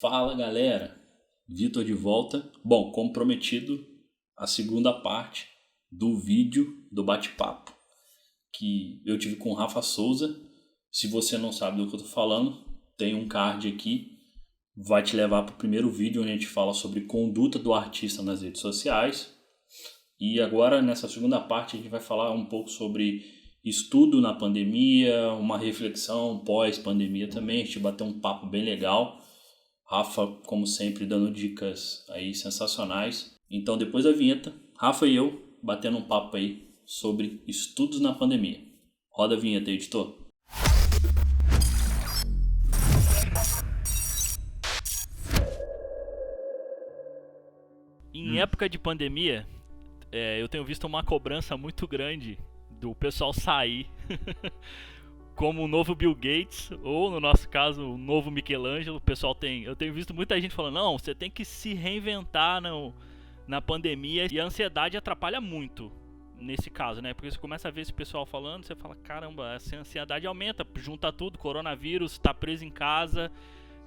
Fala galera, Vitor de volta. Bom, como prometido, a segunda parte do vídeo do bate-papo que eu tive com o Rafa Souza. Se você não sabe do que eu tô falando, tem um card aqui, vai te levar para o primeiro vídeo onde a gente fala sobre conduta do artista nas redes sociais. E agora, nessa segunda parte, a gente vai falar um pouco sobre estudo na pandemia, uma reflexão pós-pandemia também. A gente bateu um papo bem legal. Rafa, como sempre, dando dicas aí sensacionais. Então, depois da vinheta, Rafa e eu batendo um papo aí sobre estudos na pandemia. Roda a vinheta, editor. Em época de pandemia, eu tenho visto uma cobrança muito grande do pessoal sair como o novo Bill Gates, ou no nosso caso, o novo Michelangelo. Eu tenho visto muita gente falando, não, você tem que se reinventar na pandemia, e a ansiedade atrapalha muito nesse caso, né? Porque você começa a ver esse pessoal falando, você fala, caramba, essa ansiedade aumenta, junta tudo, coronavírus, tá preso em casa,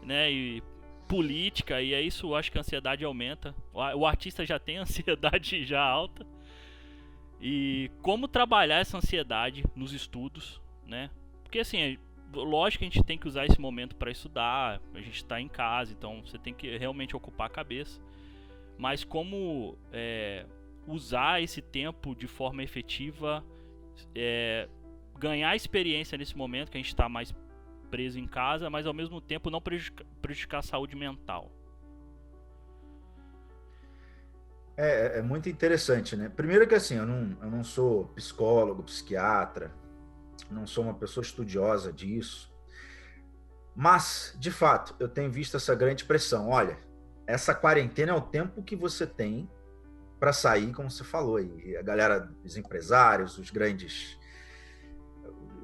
né? E política, e é isso, eu acho que a ansiedade aumenta. O artista já tem ansiedade já alta. E como trabalhar essa ansiedade nos estudos, né? Porque assim, lógico que a gente tem que usar esse momento para estudar, a gente está em casa, então você tem que realmente ocupar a cabeça. Mas como usar esse tempo de forma efetiva, ganhar experiência nesse momento que a gente está mais preso em casa, mas ao mesmo tempo não prejudicar a saúde mental. É muito interessante, né? Primeiro que assim, eu não sou psicólogo, psiquiatra, não sou uma pessoa estudiosa disso, mas, de fato, eu tenho visto essa grande pressão. Olha, essa quarentena é o tempo que você tem para sair, como você falou aí. A galera, os empresários, os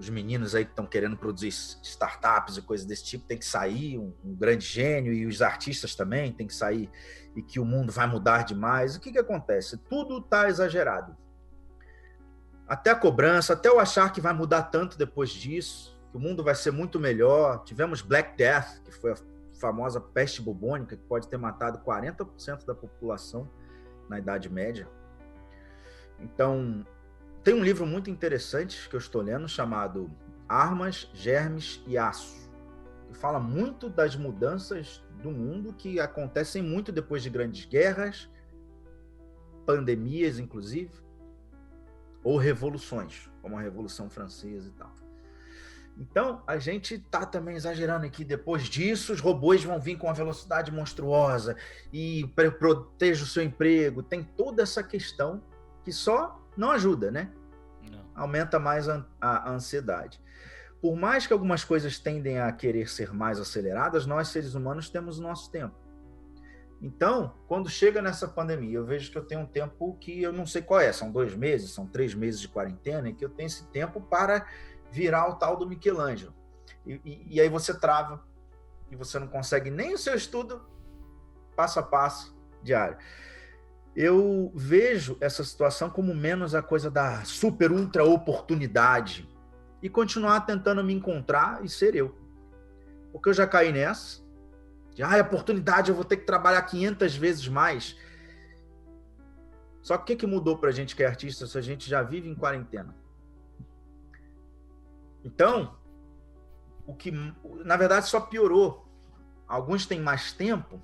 meninos aí que estão querendo produzir startups e coisas desse tipo, tem que sair, um grande gênio, e os artistas também tem que sair, e que o mundo vai mudar demais. O que acontece? Tudo está exagerado. Até a cobrança, até o achar que vai mudar tanto depois disso, que o mundo vai ser muito melhor. Tivemos Black Death, que foi a famosa peste bubônica, que pode ter matado 40% da população na Idade Média. Então, tem um livro muito interessante que eu estou lendo, chamado Armas, Germes e Aço, que fala muito das mudanças do mundo que acontecem muito depois de grandes guerras, pandemias, inclusive, ou revoluções, como a Revolução Francesa e tal. Então, a gente está também exagerando aqui. Depois disso, os robôs vão vir com uma velocidade monstruosa e proteja o seu emprego. Tem toda essa questão que só não ajuda, né? Não. Aumenta mais a ansiedade. Por mais que algumas coisas tendem a querer ser mais aceleradas, nós, seres humanos, temos o nosso tempo. Então, quando chega nessa pandemia, eu vejo que eu tenho um tempo que eu não sei qual é. São 2 meses, são 3 meses de quarentena, e que eu tenho esse tempo para virar o tal do Michelangelo. E aí você trava, e você não consegue nem o seu estudo passo a passo diário. Eu vejo essa situação como menos a coisa da super ultra oportunidade e continuar tentando me encontrar e ser eu. Porque eu já caí nessa. Oportunidade, eu vou ter que trabalhar 500 vezes mais. Só que o que mudou pra gente que é artista se a gente já vive em quarentena? Então, o que na verdade só piorou. Alguns têm mais tempo,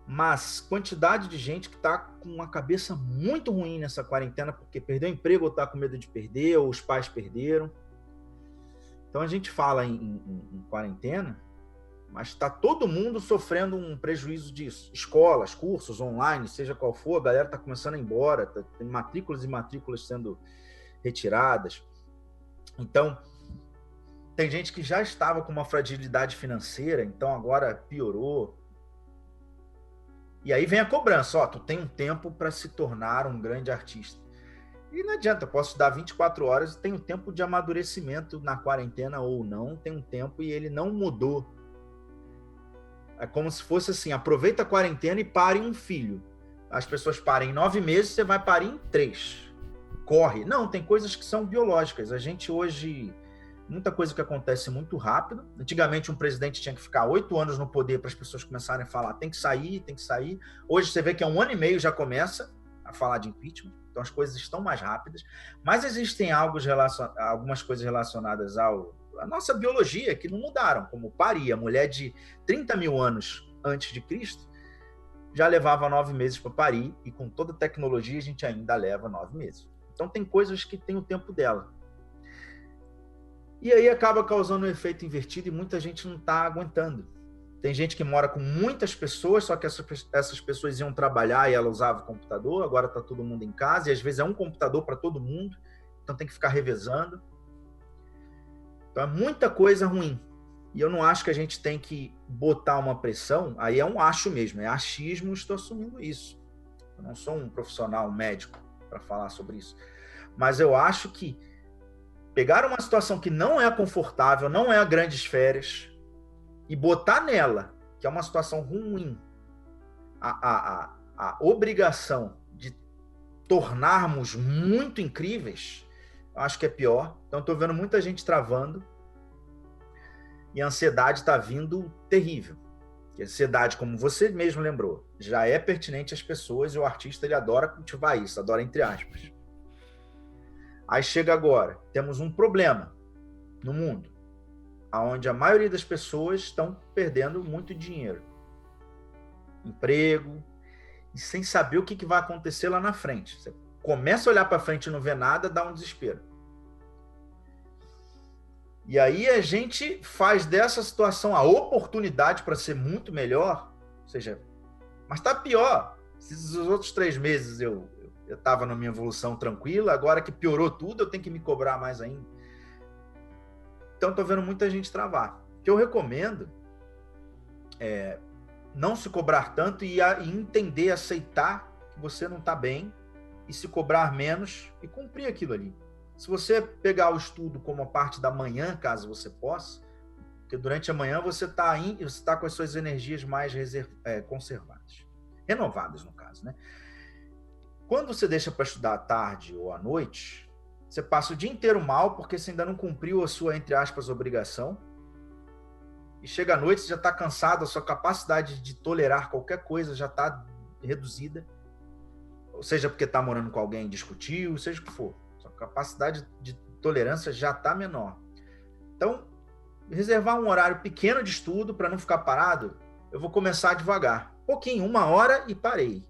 mas quantidade de gente que está com uma cabeça muito ruim nessa quarentena, porque perdeu o emprego ou está com medo de perder, ou os pais perderam. Então a gente fala em quarentena, mas está todo mundo sofrendo um prejuízo disso. Escolas, cursos online, seja qual for, a galera está começando a ir embora, tem matrículas e matrículas sendo retiradas. Então, tem gente que já estava com uma fragilidade financeira, então agora piorou. E aí vem a cobrança, tu tem um tempo para se tornar um grande artista. E não adianta, eu posso estudar 24 horas e tenho um tempo de amadurecimento na quarentena ou não, tem um tempo e ele não mudou. É como se fosse assim, aproveita a quarentena e pare um filho. As pessoas parem em 9 meses, você vai parir em 3. Corre. Não, tem coisas que são biológicas. A gente hoje muita coisa que acontece muito rápido. Antigamente, um presidente tinha que ficar 8 anos no poder para as pessoas começarem a falar tem que sair, tem que sair. Hoje você vê que há 1 ano e meio já começa a falar de impeachment, então as coisas estão mais rápidas, mas existem algumas coisas relacionadas à nossa biologia que não mudaram, como parir. A mulher de 30 mil anos antes de Cristo já levava 9 meses para parir, e com toda a tecnologia a gente ainda leva 9 meses. Então tem coisas que tem o tempo dela. E aí acaba causando um efeito invertido e muita gente não está aguentando. Tem gente que mora com muitas pessoas, só que essas pessoas iam trabalhar e ela usava o computador, agora está todo mundo em casa, e às vezes é um computador para todo mundo, então tem que ficar revezando. Então é muita coisa ruim. E eu não acho que a gente tem que botar uma pressão, aí é um acho mesmo, é achismo, estou assumindo isso. Eu não sou um profissional, um médico, para falar sobre isso. Mas eu acho que pegar uma situação que não é confortável, não é grandes férias, e botar nela, que é uma situação ruim, a obrigação de tornarmos muito incríveis, eu acho que é pior. Então, estou vendo muita gente travando, e a ansiedade está vindo terrível. Porque a ansiedade, como você mesmo lembrou, já é pertinente às pessoas, e o artista ele adora cultivar isso, adora entre aspas. Aí chega agora, temos um problema no mundo, onde a maioria das pessoas estão perdendo muito dinheiro, emprego, e sem saber o que vai acontecer lá na frente. Você começa a olhar para frente e não vê nada, dá um desespero. E aí a gente faz dessa situação a oportunidade para ser muito melhor, ou seja, mas está pior. Esses outros 3 meses eu estava na minha evolução tranquila, agora que piorou tudo, eu tenho que me cobrar mais ainda. Então, estou vendo muita gente travar. O que eu recomendo é não se cobrar tanto e entender, aceitar que você não está bem e se cobrar menos e cumprir aquilo ali. Se você pegar o estudo como a parte da manhã, caso você possa, porque durante a manhã você está com as suas energias mais conservadas, renovadas no caso, né? Quando você deixa para estudar à tarde ou à noite, você passa o dia inteiro mal porque você ainda não cumpriu a sua, entre aspas, obrigação. E chega à noite, você já está cansado, a sua capacidade de tolerar qualquer coisa já está reduzida. Ou seja, porque está morando com alguém, discutiu, seja o que for. Sua capacidade de tolerância já está menor. Então, reservar um horário pequeno de estudo para não ficar parado, eu vou começar devagar. Pouquinho, 1 hora e parei.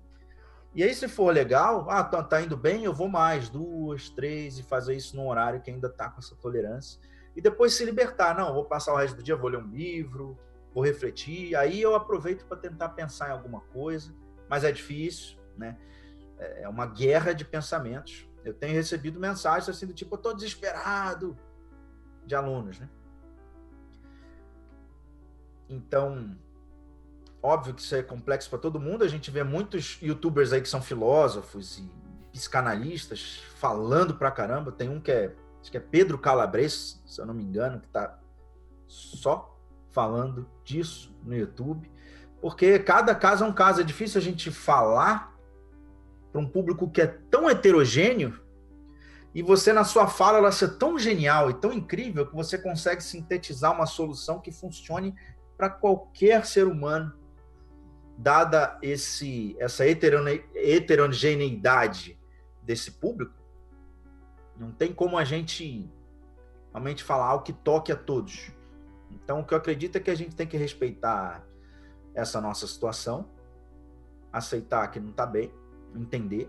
E aí, se for legal, tá indo bem, eu vou mais 2, 3 e fazer isso num horário que ainda tá com essa tolerância. E depois se libertar. Não, vou passar o resto do dia, vou ler um livro, vou refletir. Aí eu aproveito para tentar pensar em alguma coisa, mas é difícil, né? É uma guerra de pensamentos. Eu tenho recebido mensagens assim do tipo, eu tô desesperado, de alunos, né? Então, óbvio que isso é complexo para todo mundo. A gente vê muitos youtubers aí que são filósofos e psicanalistas falando pra caramba. Tem um que acho que é Pedro Calabres, se eu não me engano, que tá só falando disso no YouTube. Porque cada caso é um caso. É difícil a gente falar para um público que é tão heterogêneo e você, na sua fala, ela ser tão genial e tão incrível que você consegue sintetizar uma solução que funcione para qualquer ser humano, dada essa heterogeneidade desse público. Não tem como a gente realmente falar algo que toque a todos. Então, o que eu acredito é que a gente tem que respeitar essa nossa situação, aceitar que não está bem, entender,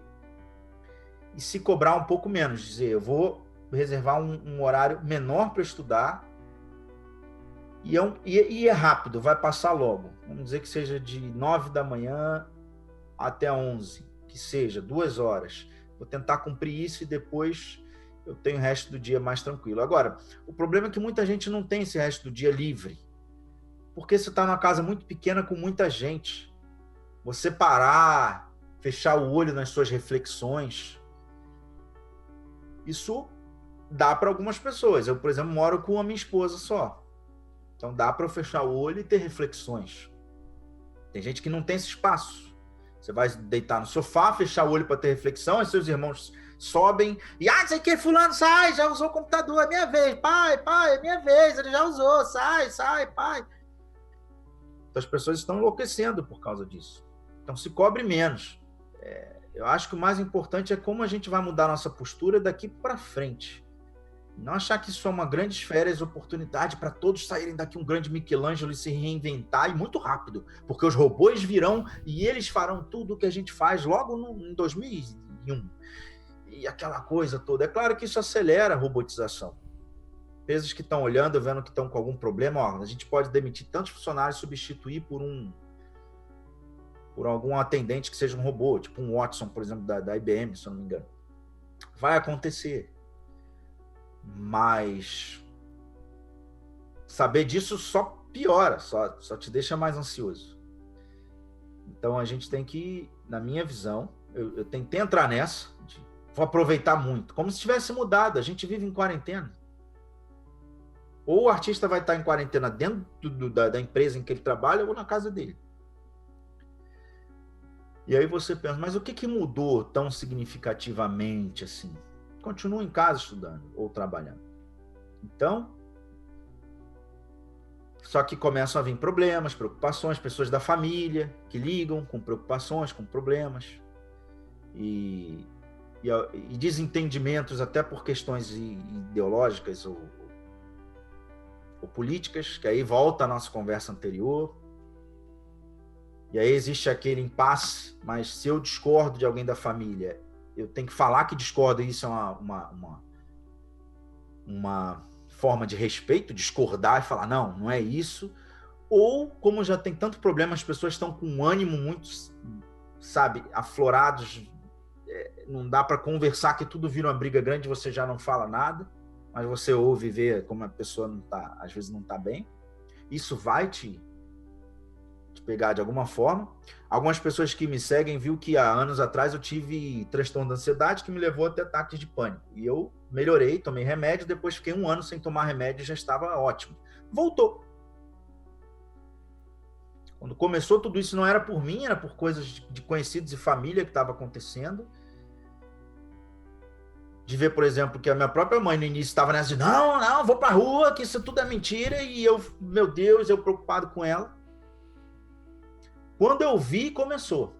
e se cobrar um pouco menos, dizer, eu vou reservar um horário menor para estudar, e é rápido, vai passar logo. Vamos dizer que seja de 9 da manhã até 11, que seja 2 horas. Vou tentar cumprir isso e depois eu tenho o resto do dia mais tranquilo. Agora, o problema é que muita gente não tem esse resto do dia livre, porque você está numa casa muito pequena com muita gente. Você parar, fechar o olho nas suas reflexões, isso dá para algumas pessoas. Eu, por exemplo, moro com a minha esposa só. Então dá para eu fechar o olho e ter reflexões. Tem gente que não tem esse espaço. Você vai deitar no sofá, fechar o olho para ter reflexão, e seus irmãos sobem e, não sei o que, fulano, sai, já usou o computador, é minha vez, pai, é minha vez, ele já usou, sai, pai. Então as pessoas estão enlouquecendo por causa disso. Então se cobre menos. Eu acho que o mais importante é como a gente vai mudar a nossa postura daqui para frente. Não achar que isso é uma grande férias, oportunidade para todos saírem daqui um grande Michelangelo e se reinventar, e muito rápido, porque os robôs virão e eles farão tudo o que a gente faz logo em 2001. E aquela coisa toda. É claro que isso acelera a robotização. Empresas que estão olhando, vendo que estão com algum problema, a gente pode demitir tantos funcionários e substituir por algum atendente que seja um robô, tipo um Watson, por exemplo, da IBM, se eu não me engano. Vai acontecer. Mas saber disso só piora, só te deixa mais ansioso. Então a gente tem que, na minha visão, eu tentei entrar nessa, vou aproveitar muito, como se tivesse mudado. A gente vive em quarentena. Ou o artista vai estar em quarentena dentro da empresa em que ele trabalha ou na casa dele. E aí você pensa, mas o que mudou tão significativamente assim? Continua em casa estudando ou trabalhando. Então, só que começam a vir problemas, preocupações, pessoas da família que ligam com preocupações, com problemas. E desentendimentos até por questões ideológicas ou políticas, que aí volta a nossa conversa anterior. E aí existe aquele impasse, mas se eu discordo de alguém da família, eu tenho que falar que discordo, e isso é uma forma de respeito, discordar e falar, não é isso. Ou, como já tem tanto problema, as pessoas estão com um ânimo muito, aflorados, não dá para conversar, que tudo vira uma briga grande, você já não fala nada, mas você ouve e vê como a pessoa às vezes não está bem. Isso vai te pegar de alguma forma. Algumas pessoas que me seguem viu que há anos atrás eu tive transtorno de ansiedade que me levou até ataques de pânico. E eu melhorei, tomei remédio, depois fiquei 1 ano sem tomar remédio e já estava ótimo. Voltou. Quando começou tudo isso não era por mim, era por coisas de conhecidos e família que estava acontecendo. De ver, por exemplo, que a minha própria mãe no início estava nessa de não, vou pra rua, que isso tudo é mentira, e eu, meu Deus, eu preocupado com ela. Quando eu vi, começou.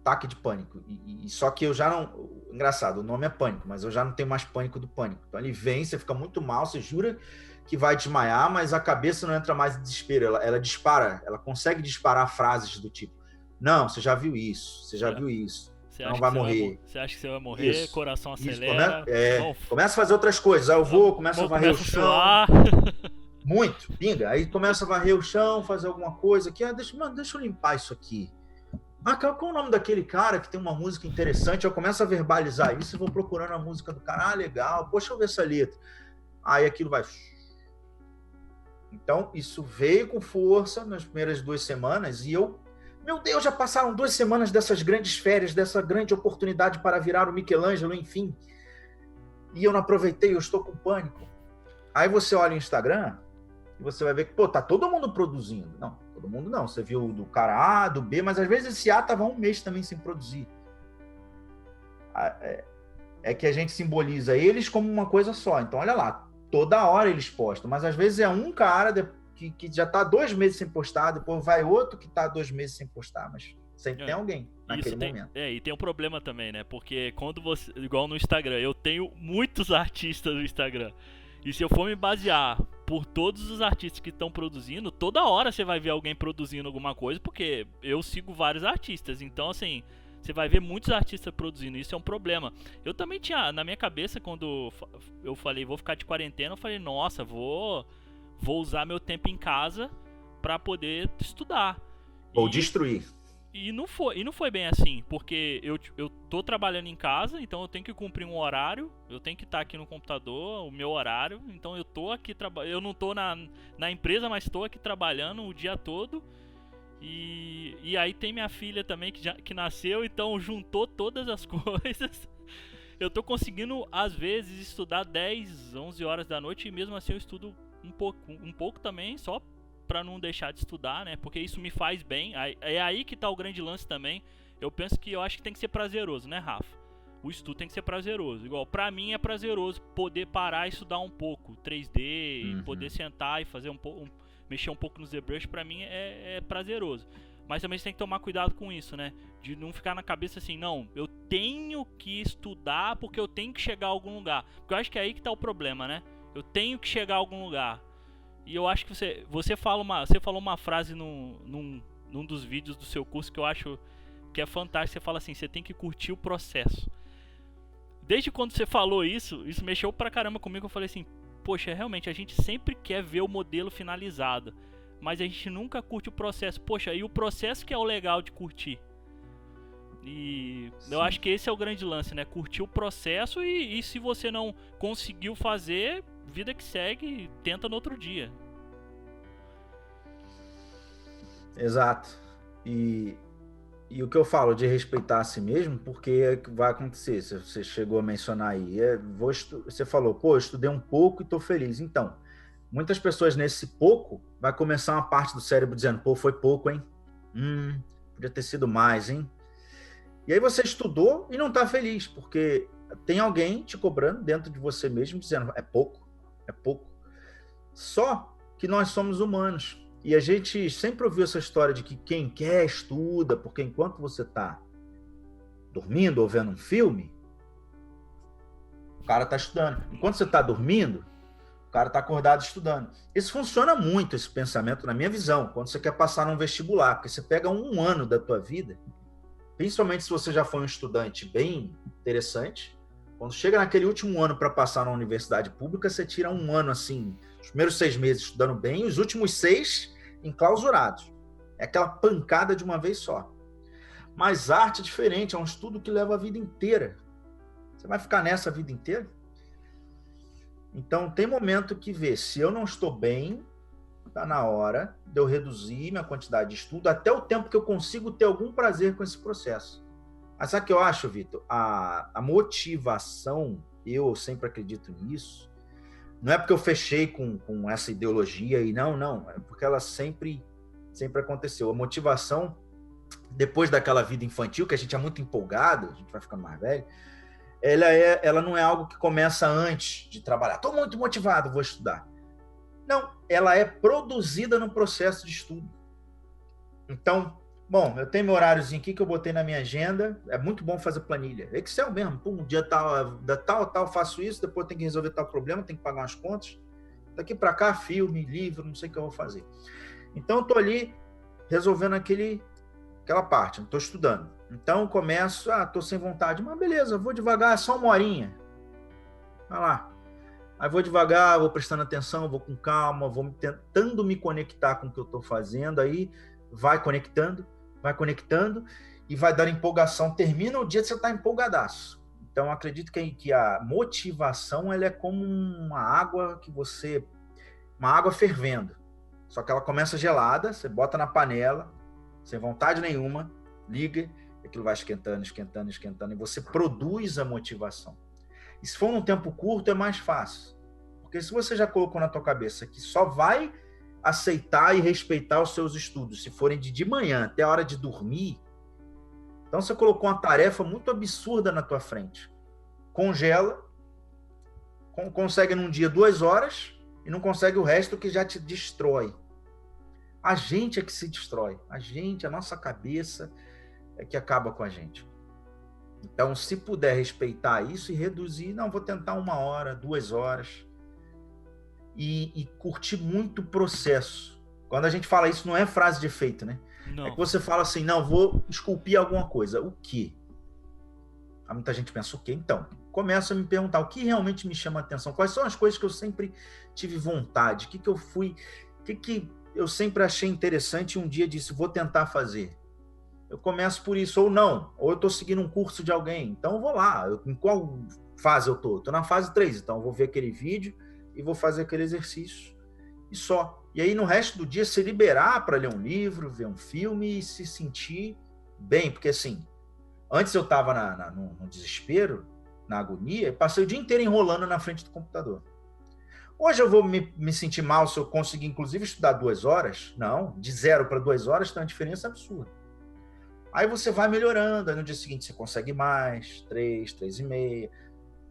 Ataque de pânico. E só que eu já não... Engraçado, o nome é pânico, mas eu já não tenho mais pânico do pânico. Então ele vem, você fica muito mal, você jura que vai desmaiar, mas a cabeça não entra mais em desespero. Ela dispara, ela consegue disparar frases do tipo, não, você já viu isso, você já viu isso. Você não vai morrer. Você acha que você vai morrer, isso, coração acelera. Começa a fazer outras coisas. Aí eu vou, começo a varrer o chão. Muito, pinga. Aí começa a varrer o chão, fazer alguma coisa aqui. Deixa eu limpar isso aqui. Qual é o nome daquele cara que tem uma música interessante? Eu começo a verbalizar isso e vou procurando a música do cara. Legal. Poxa, eu ver essa letra. Aí aquilo vai... Então, isso veio com força nas primeiras 2 semanas e eu... Meu Deus, já passaram 2 semanas dessas grandes férias, dessa grande oportunidade para virar o Michelangelo, enfim. E eu não aproveitei, eu estou com pânico. Aí você olha o Instagram e você vai ver que, tá todo mundo produzindo. Não, todo mundo não. Você viu do cara A, do B, mas às vezes esse A estava 1 mês também sem produzir. É que a gente simboliza eles como uma coisa só. Então, olha lá, toda hora eles postam, mas às vezes é um cara que já está 2 meses sem postar, depois vai outro que está 2 meses sem postar, mas sempre tem alguém naquele momento. E tem um problema também, né? Porque quando você, igual no Instagram, eu tenho muitos artistas no Instagram. E se eu for me basear por todos os artistas que estão produzindo, toda hora você vai ver alguém produzindo alguma coisa, porque eu sigo vários artistas. Então, assim, você vai ver muitos artistas produzindo. Isso é um problema. Eu também tinha, na minha cabeça, quando eu falei, vou ficar de quarentena, eu falei, nossa, vou usar meu tempo em casa para poder estudar. Ou destruir. E não foi bem assim, porque eu tô trabalhando em casa, então eu tenho que cumprir um horário, eu tenho que estar aqui no computador, o meu horário, então eu tô aqui eu não tô na empresa, mas tô aqui trabalhando o dia todo. E aí tem minha filha também que nasceu, então juntou todas as coisas. Eu tô conseguindo às vezes estudar 10, 11 horas da noite e mesmo assim eu estudo um pouco também, só pra não deixar de estudar, né? Porque isso me faz bem. É aí que tá o grande lance também. Eu acho que tem que ser prazeroso, né, Rafa? o estudo tem que ser prazeroso. Igual, pra mim é prazeroso poder parar e estudar um pouco 3D, poder sentar e fazer mexer um pouco no ZBrush, pra mim é prazeroso. Mas também você tem que tomar cuidado com isso, né? De não ficar na cabeça assim, não, eu tenho que estudar porque eu tenho que chegar a algum lugar. Porque eu acho que é aí que tá o problema, né? Eu tenho que chegar a algum lugar. E eu acho que você falou uma frase num dos vídeos do seu curso que eu acho que é fantástico. Você fala assim, você tem que curtir o processo. Desde quando você falou isso mexeu pra caramba comigo. Eu falei assim, poxa, realmente, a gente sempre quer ver o modelo finalizado, mas a gente nunca curte o processo. Poxa, e o processo que é o legal de curtir. E eu acho que esse é o grande lance, né? Curtir o processo e se você não conseguiu fazer, vida que segue, tenta no outro dia. Exato. E o que eu falo de respeitar a si mesmo, porque vai acontecer, você chegou a mencionar aí, você falou, pô, eu estudei um pouco e tô feliz. Então, muitas pessoas nesse pouco, vai começar uma parte do cérebro dizendo, pô, foi pouco, hein? Podia ter sido mais, hein? E aí você estudou e não tá feliz, porque tem alguém te cobrando dentro de você mesmo, dizendo, é pouco. Só que nós somos humanos. E a gente sempre ouviu essa história de que quem quer estuda, porque enquanto você está dormindo ou vendo um filme, o cara está estudando. Enquanto você está dormindo, o cara está acordado estudando. Isso funciona muito, esse pensamento, na minha visão, quando você quer passar num vestibular, porque você pega um ano da tua vida, principalmente se você já foi um estudante bem interessante, quando chega naquele último ano para passar na universidade pública, você tira um ano assim, os primeiros 6 meses estudando bem, e os últimos 6 enclausurados. É aquela pancada de uma vez só. Mas arte é diferente, é um estudo que leva a vida inteira. Você vai ficar nessa a vida inteira? Então, tem momento que vê, se eu não estou bem, está na hora de eu reduzir minha quantidade de estudo até o tempo que eu consigo ter algum prazer com esse processo. Mas sabe o que eu acho, Vitor? A motivação, eu sempre acredito nisso, não é porque eu fechei com essa ideologia aí, não. É porque ela sempre aconteceu. A motivação, depois daquela vida infantil, que a gente é muito empolgado, a gente vai ficando mais velho, ela não é algo que começa antes de trabalhar. Estou muito motivado, vou estudar. Não, ela é produzida no processo de estudo. Então, bom, eu tenho meu horáriozinho aqui que eu botei na minha agenda, é muito bom fazer planilha. Excel mesmo, um dia tal, faço isso, depois tem que resolver tal problema, tem que pagar umas contas. Daqui para cá, filme, livro, não sei o que eu vou fazer. Então, eu estou ali resolvendo aquela parte, não estou estudando. Então, eu começo, estou sem vontade, mas beleza, vou devagar, é só 1 horinha. Vai lá. Aí vou devagar, vou prestando atenção, vou com calma, vou tentando me conectar com o que eu estou fazendo, aí vai conectando, e vai dar empolgação. Termina o dia que você está empolgadaço. Então, acredito que a motivação ela é como uma água uma água fervendo. Só que ela começa gelada, você bota na panela, sem vontade nenhuma, liga, e aquilo vai esquentando, e você produz a motivação. E se for num tempo curto, é mais fácil. Porque se você já colocou na tua cabeça que só vai aceitar e respeitar os seus estudos se forem de manhã até a hora de dormir, então você colocou uma tarefa muito absurda na tua frente. Congela, consegue num dia 2 horas e não consegue o resto que já te destrói. A gente é que se destrói. A nossa cabeça é que acaba com a gente. Então, se puder respeitar isso e reduzir, não, vou tentar 1 hora, 2 horas e curtir muito o processo. Quando a gente fala isso, não é frase de efeito, né? Não. É que você fala assim, não, vou esculpir alguma coisa. O quê? Muita gente pensa, o quê? Então, começa a me perguntar, o que realmente me chama a atenção? Quais são as coisas que eu sempre tive vontade? O que eu sempre achei interessante e um dia disse, vou tentar fazer? Eu começo por isso, ou não. Ou eu estou seguindo um curso de alguém, então eu vou lá. Em qual fase eu estou? Estou na fase 3, então eu vou ver aquele vídeo e vou fazer aquele exercício. E só. E aí no resto do dia se liberar para ler um livro, ver um filme e se sentir bem. Porque assim, antes eu estava no desespero, na agonia, e passei o dia inteiro enrolando na frente do computador. Hoje eu vou me sentir mal se eu conseguir, inclusive, estudar 2 horas? Não, de 0 para 2 horas tem uma diferença absurda. Aí você vai melhorando, aí no dia seguinte você consegue mais, 3, 3,5.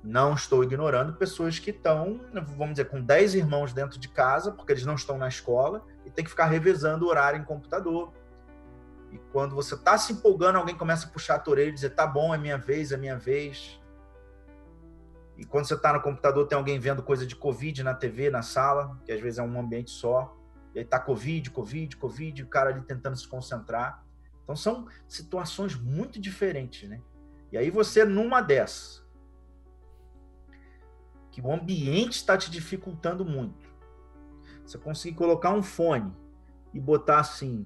Não estou ignorando pessoas que estão, vamos dizer, com 10 irmãos dentro de casa, porque eles não estão na escola, e tem que ficar revezando o horário em computador. E quando você está se empolgando, alguém começa a puxar a tua orelha e dizer, tá bom, é minha vez, é minha vez. E quando você está no computador, tem alguém vendo coisa de Covid na TV, na sala, que às vezes é um ambiente só, e aí tá Covid, o cara ali tentando se concentrar. Então são situações muito diferentes, né? E aí você, numa dessas, que o ambiente está te dificultando muito, você conseguir colocar um fone e botar assim,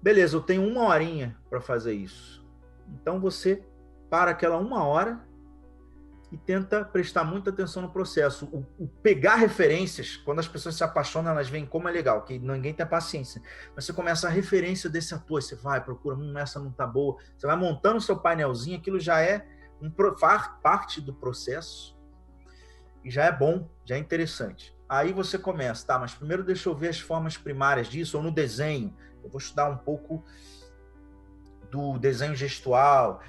beleza, eu tenho 1 horinha para fazer isso. Então você para aquela 1 hora e tenta prestar muita atenção no processo. O pegar referências, quando as pessoas se apaixonam, elas veem como é legal, que ninguém tem paciência. Mas você começa a referência desse ator, você vai, procura, essa não tá boa. Você vai montando o seu painelzinho, aquilo já é parte do processo e já é bom, já é interessante. Aí você começa, tá, mas primeiro deixa eu ver as formas primárias disso, ou no desenho. Eu vou estudar um pouco do desenho gestual,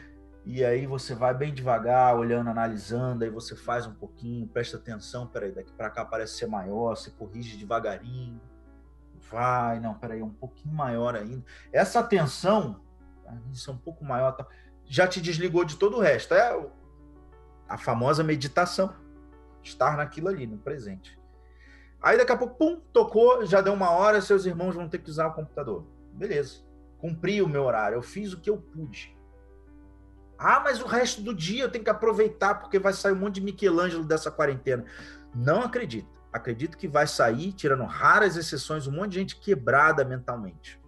e aí você vai bem devagar, olhando, analisando, aí você faz um pouquinho, presta atenção, peraí, daqui para cá parece ser maior, você corrige devagarinho, vai, não, peraí, um pouquinho maior ainda. Essa atenção, isso é um pouco maior, tá, já te desligou de todo o resto, é a famosa meditação, estar naquilo ali, no presente. Aí daqui a pouco, pum, tocou, já deu 1 hora, seus irmãos vão ter que usar o computador. Beleza, cumpri o meu horário, eu fiz o que eu pude. Ah, mas o resto do dia eu tenho que aproveitar porque vai sair um monte de Michelangelo dessa quarentena. Não acredito. Acredito que vai sair, tirando raras exceções, um monte de gente quebrada mentalmente.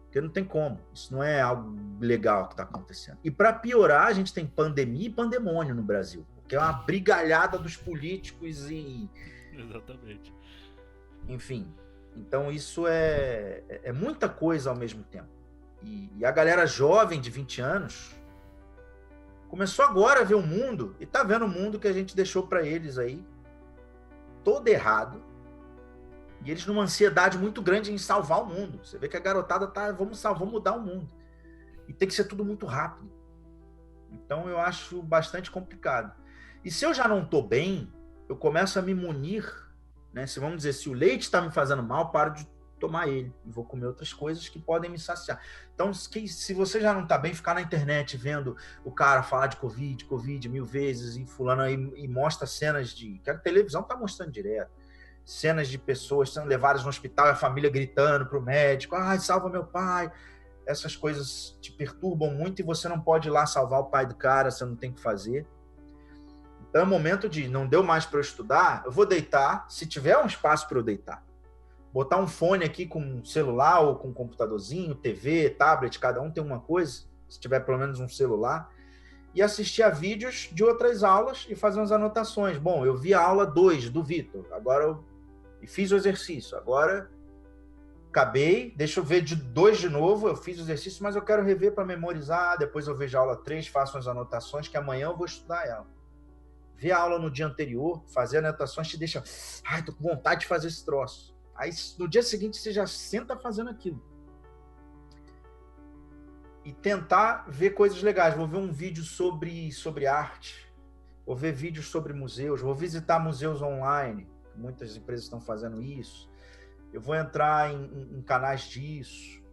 Porque não tem como. Isso não é algo legal que está acontecendo. E para piorar, a gente tem pandemia e pandemônio no Brasil. Porque é uma brigalhada dos políticos e... Exatamente. Enfim. Então isso é muita coisa ao mesmo tempo. E a galera jovem de 20 anos começou agora a ver o mundo e tá vendo o mundo que a gente deixou para eles aí todo errado. E eles numa ansiedade muito grande em salvar o mundo. Você vê que a garotada tá, vamos mudar o mundo. E tem que ser tudo muito rápido. Então eu acho bastante complicado. E se eu já não tô bem, eu começo a me munir, né? Se vamos dizer, se o leite está me fazendo mal, paro de tomar ele e vou comer outras coisas que podem me saciar. Então, se você já não tá bem, ficar na internet vendo o cara falar de Covid 1000 vezes e fulano aí e mostra cenas de... que a televisão tá mostrando direto. Cenas de pessoas sendo levadas no hospital e a família gritando pro médico, ai, salva meu pai. Essas coisas te perturbam muito e você não pode ir lá salvar o pai do cara, você não tem o que fazer. Então é o momento de, não deu mais para eu estudar, eu vou deitar, se tiver um espaço para eu deitar. Botar um fone aqui com um celular ou com um computadorzinho, TV, tablet, cada um tem uma coisa, se tiver pelo menos um celular, e assistir a vídeos de outras aulas e fazer umas anotações. Bom, eu vi a aula 2 do Vitor, agora eu fiz o exercício, agora acabei, deixa eu ver de 2 de novo, eu fiz o exercício, mas eu quero rever para memorizar, depois eu vejo a aula 3, faço as anotações, que amanhã eu vou estudar ela. Ver a aula no dia anterior, fazer anotações, te deixa, ai, tô com vontade de fazer esse troço. Aí, no dia seguinte, você já senta fazendo aquilo. E tentar ver coisas legais. Vou ver um vídeo sobre arte. Vou ver vídeos sobre museus. Vou visitar museus online. Muitas empresas estão fazendo isso. Eu vou entrar em canais disso.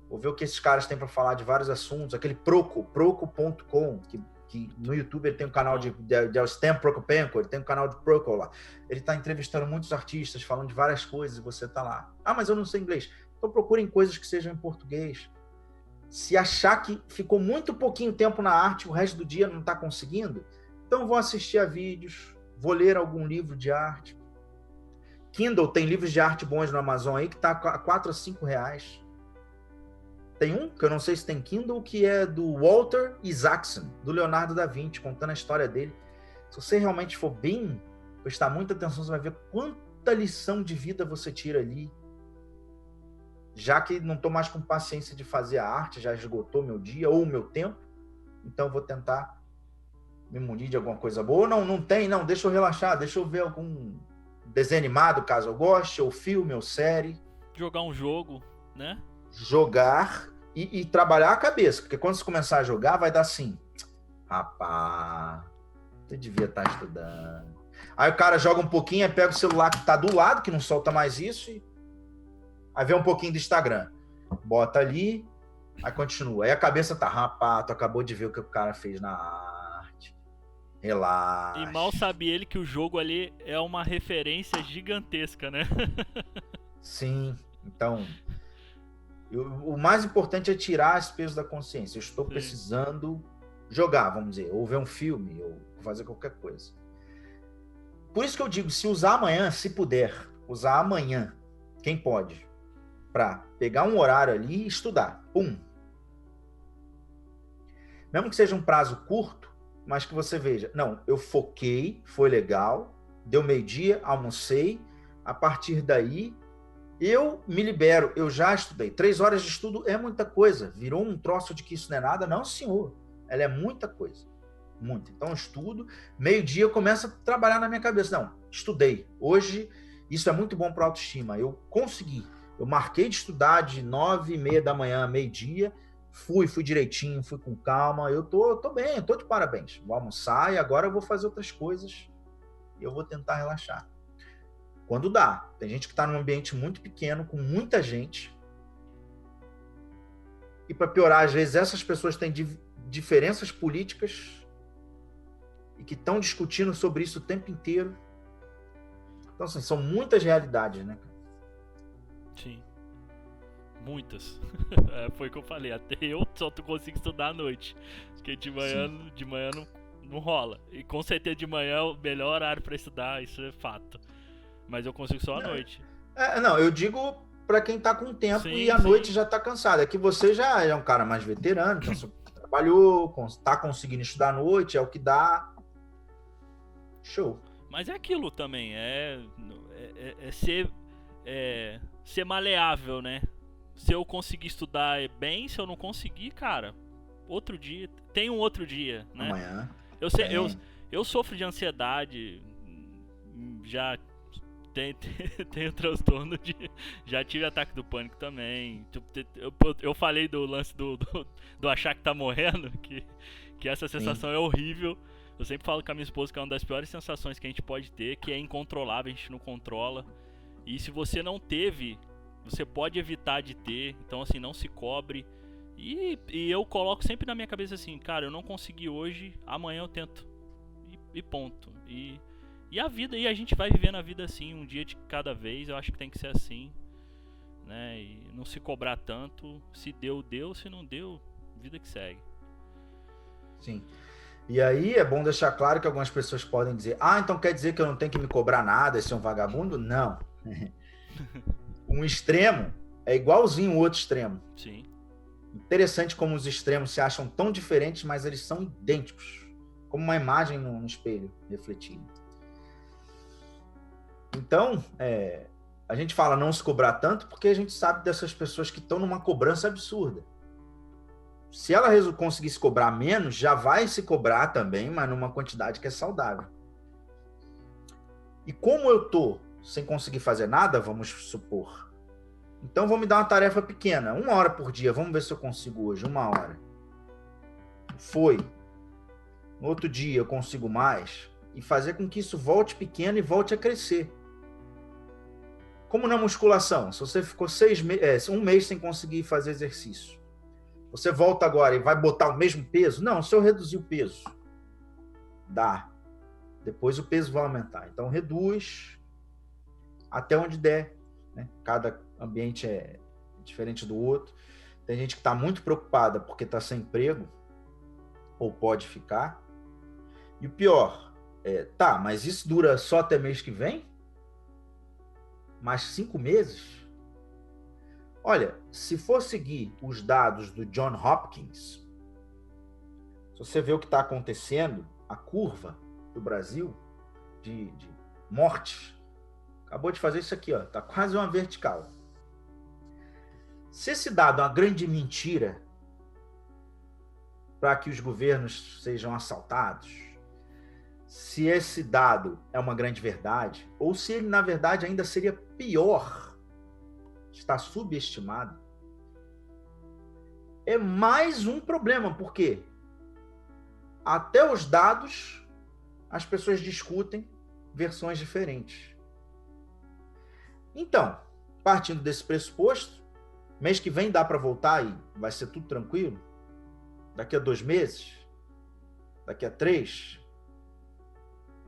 Vou ver o que esses caras têm para falar de vários assuntos. Aquele Proco.com, que no YouTube ele tem um canal de Stan Prokopenko, ele tem um canal de Proko lá. Ele está entrevistando muitos artistas, falando de várias coisas, e você está lá. Ah, mas eu não sei inglês. Então procurem coisas que sejam em português. Se achar que ficou muito pouquinho tempo na arte, o resto do dia não está conseguindo, então vou assistir a vídeos, vou ler algum livro de arte. Kindle tem livros de arte bons no Amazon aí, que está a 4 a 5 reais. Tem um, que eu não sei se tem Kindle, que é do Walter Isaacson, do Leonardo da Vinci, contando a história dele. Se você realmente for bem, prestar muita atenção, você vai ver quanta lição de vida você tira ali. Já que não estou mais com paciência de fazer a arte, já esgotou meu dia ou o meu tempo, então eu vou tentar me munir de alguma coisa boa. Não tem, deixa eu relaxar, deixa eu ver algum desenho animado, caso eu goste, ou filme, ou série. Jogar um jogo, né? Jogar, e trabalhar a cabeça, porque quando você começar a jogar, vai dar assim, rapaz, você devia estar estudando. Aí o cara joga um pouquinho, aí pega o celular que tá do lado, que não solta mais isso, e aí vê um pouquinho do Instagram. Bota ali, aí continua. Aí a cabeça tá, rapaz, tu acabou de ver o que o cara fez na arte. Relaxa. E mal sabe ele que o jogo ali é uma referência gigantesca, né? Sim, então... o mais importante é tirar esse peso da consciência. Eu estou precisando jogar, vamos dizer, ou ver um filme, ou fazer qualquer coisa. Por isso que eu digo, se usar amanhã, se puder, usar amanhã, quem pode, para pegar um horário ali e estudar. Pum. Mesmo que seja um prazo curto, mas que você veja, não, eu foquei, foi legal, deu meio-dia, almocei, a partir daí eu me libero, eu já estudei. 3 horas de estudo é muita coisa. Virou um troço de que isso não é nada? Não, senhor. Ela é muita coisa. Muito. Então, eu estudo. Meio-dia eu começo a trabalhar na minha cabeça. Não, estudei. Hoje, isso é muito bom para a autoestima. Eu consegui. Eu marquei de estudar de 9h30 da manhã, meio-dia. Fui direitinho, fui com calma. Eu tô bem, eu tô de parabéns. Vou almoçar e agora eu vou fazer outras coisas. E eu vou tentar relaxar. Quando dá. Tem gente que está num ambiente muito pequeno, com muita gente. E para piorar, às vezes, essas pessoas têm diferenças políticas e que estão discutindo sobre isso o tempo inteiro. Então, assim, são muitas realidades, né? Sim. Muitas. Foi o que eu falei. Até eu só consigo estudar à noite. Porque de manhã não rola. E com certeza de manhã é o melhor horário para estudar, isso é fato. Mas eu consigo só à noite. Não, eu digo para quem tá com tempo e à noite já tá cansado. É que você já é um cara mais veterano, então você trabalhou, tá conseguindo estudar à noite, é o que dá. Show. Mas é aquilo também, ser maleável, né? Se eu conseguir estudar bem, se eu não conseguir, cara, outro dia, tem um outro dia, né? Amanhã. Eu sofro de ansiedade, já tenho transtorno de... Já tive ataque do pânico também. Eu falei do lance do achar que tá morrendo, que essa sensação é horrível. Eu sempre falo com a minha esposa que é uma das piores sensações que a gente pode ter, que é incontrolável, a gente não controla. E se você não teve, você pode evitar de ter. Então, assim, não se cobre. E eu coloco sempre na minha cabeça assim, cara, eu não consegui hoje, amanhã eu tento. E ponto. E a vida, e a gente vai vivendo a vida assim, um dia de cada vez. Eu acho que tem que ser assim, né? E não se cobrar tanto. Se deu, se não deu, vida que segue. Sim. E aí é bom deixar claro que algumas pessoas podem dizer, então quer dizer que eu não tenho que me cobrar nada, esse é um vagabundo? Não. Um extremo é igualzinho o outro extremo. Sim. Interessante como os extremos se acham tão diferentes, mas eles são idênticos. Como uma imagem no espelho refletindo. Então, a gente fala não se cobrar tanto porque a gente sabe dessas pessoas que estão numa cobrança absurda. Se ela conseguir se cobrar menos, já vai se cobrar também, mas numa quantidade que é saudável. E como eu tô sem conseguir fazer nada, vamos supor, então vou me dar uma tarefa pequena, 1 hora por dia, vamos ver se eu consigo hoje, 1 hora. Foi. No outro dia eu consigo mais, e fazer com que isso volte pequeno e volte a crescer. Como na musculação, se você ficou 1 mês sem conseguir fazer exercício, você volta agora e vai botar o mesmo peso? Não, se eu reduzir o peso, dá. Depois o peso vai aumentar. Então reduz até onde der, né? Cada ambiente é diferente do outro. Tem gente que está muito preocupada porque está sem emprego, ou pode ficar. E o pior, mas isso dura só até mês que vem? Mais 5 meses? Olha, se for seguir os dados do John Hopkins, se você vê o que está acontecendo, a curva do Brasil de mortes, acabou de fazer isso aqui, está quase uma vertical. Se esse dado é uma grande mentira para que os governos sejam assaltados, se esse dado é uma grande verdade, ou se ele, na verdade, ainda seria pior, está subestimado, é mais um problema, porque até os dados as pessoas discutem versões diferentes. Então, partindo desse pressuposto, mês que vem dá para voltar e vai ser tudo tranquilo? Daqui a 2 meses? Daqui a 3?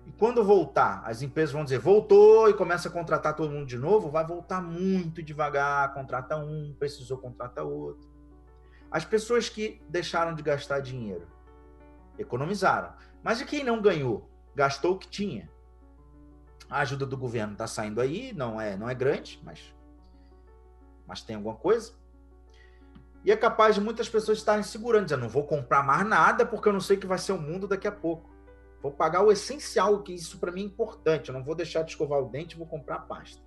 E quando voltar, as empresas vão dizer, voltou, e começa a contratar todo mundo de novo, vai voltar muito devagar, contrata um, precisou contratar outro. As pessoas que deixaram de gastar dinheiro, economizaram. Mas e quem não ganhou? Gastou o que tinha. A ajuda do governo está saindo aí, não é grande, mas tem alguma coisa. E é capaz de muitas pessoas estarem segurando, dizendo, não vou comprar mais nada porque eu não sei o que vai ser o mundo daqui a pouco. Vou pagar o essencial, que isso para mim é importante. Eu não vou deixar de escovar o dente, vou comprar pasta.